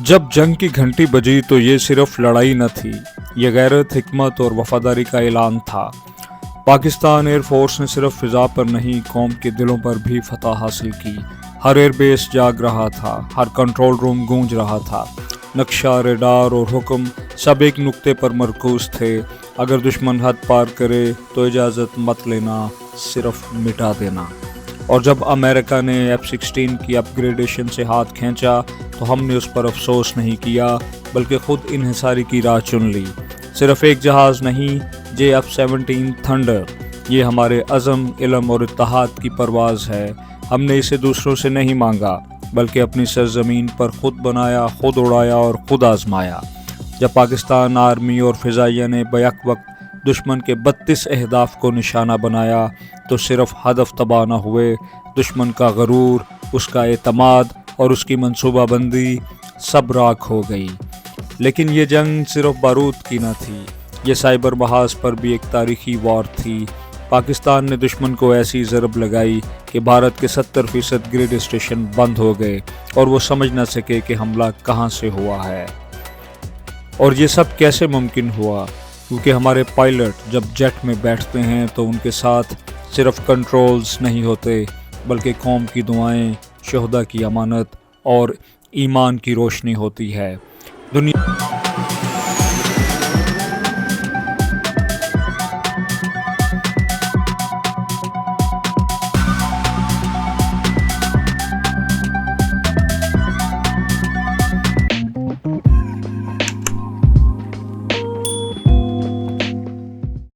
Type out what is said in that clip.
जब जंग की घंटी बजी तो ये सिर्फ लड़ाई न थी, ये गैरत, हिकमत और वफादारी का ऐलान था। पाकिस्तान एयर फोर्स ने सिर्फ फिजा पर नहीं, कौम के दिलों पर भी फतह हासिल की। हर एयरबेस जाग रहा था, हर कंट्रोल रूम गूंज रहा था। नक्शा, रेडार और हुक्म सब एक नुक्ते पर मरकूज थे। अगर दुश्मन हद पार करे तो इजाज़त मत लेना, सिर्फ मिटा देना। और जब अमेरिका ने F-16 की अपग्रेडेशन से हाथ खींचा तो हमने उस पर अफसोस नहीं किया, बल्कि खुद इन्हिसारी की राह चुन ली। सिर्फ एक जहाज़ नहीं, F-17 थंडर, ये हमारे अज़म, इल्म और इत्तेहाद की परवाज़ है। हमने इसे दूसरों से नहीं मांगा, बल्कि अपनी सरजमीन पर खुद बनाया, खुद उड़ाया और खुद आजमाया। जब पाकिस्तान आर्मी और फ़िज़ाइया ने बैक वक्त दुश्मन के 32 अहदाफ को निशाना बनाया तो सिर्फ हदफ तबाह न हुए, दुश्मन का गरूर, उसका एतमाद और उसकी मंसूबाबंदी सब राख हो गई। लेकिन ये जंग सिर्फ बारूद की न थी, ये साइबर महाज पर भी एक तारीखी वॉर थी। पाकिस्तान ने दुश्मन को ऐसी ज़रब लगाई कि भारत के 70% ग्रिड स्टेशन बंद हो गए और वो समझ न सके कि हमला कहाँ से हुआ है। और ये सब कैसे मुमकिन हुआ? क्योंकि हमारे पायलट जब जेट में बैठते हैं तो उनके साथ सिर्फ कंट्रोल्स नहीं होते, बल्कि कौम की दुआएं, शहदा की अमानत और ईमान की रोशनी होती है। दुनिया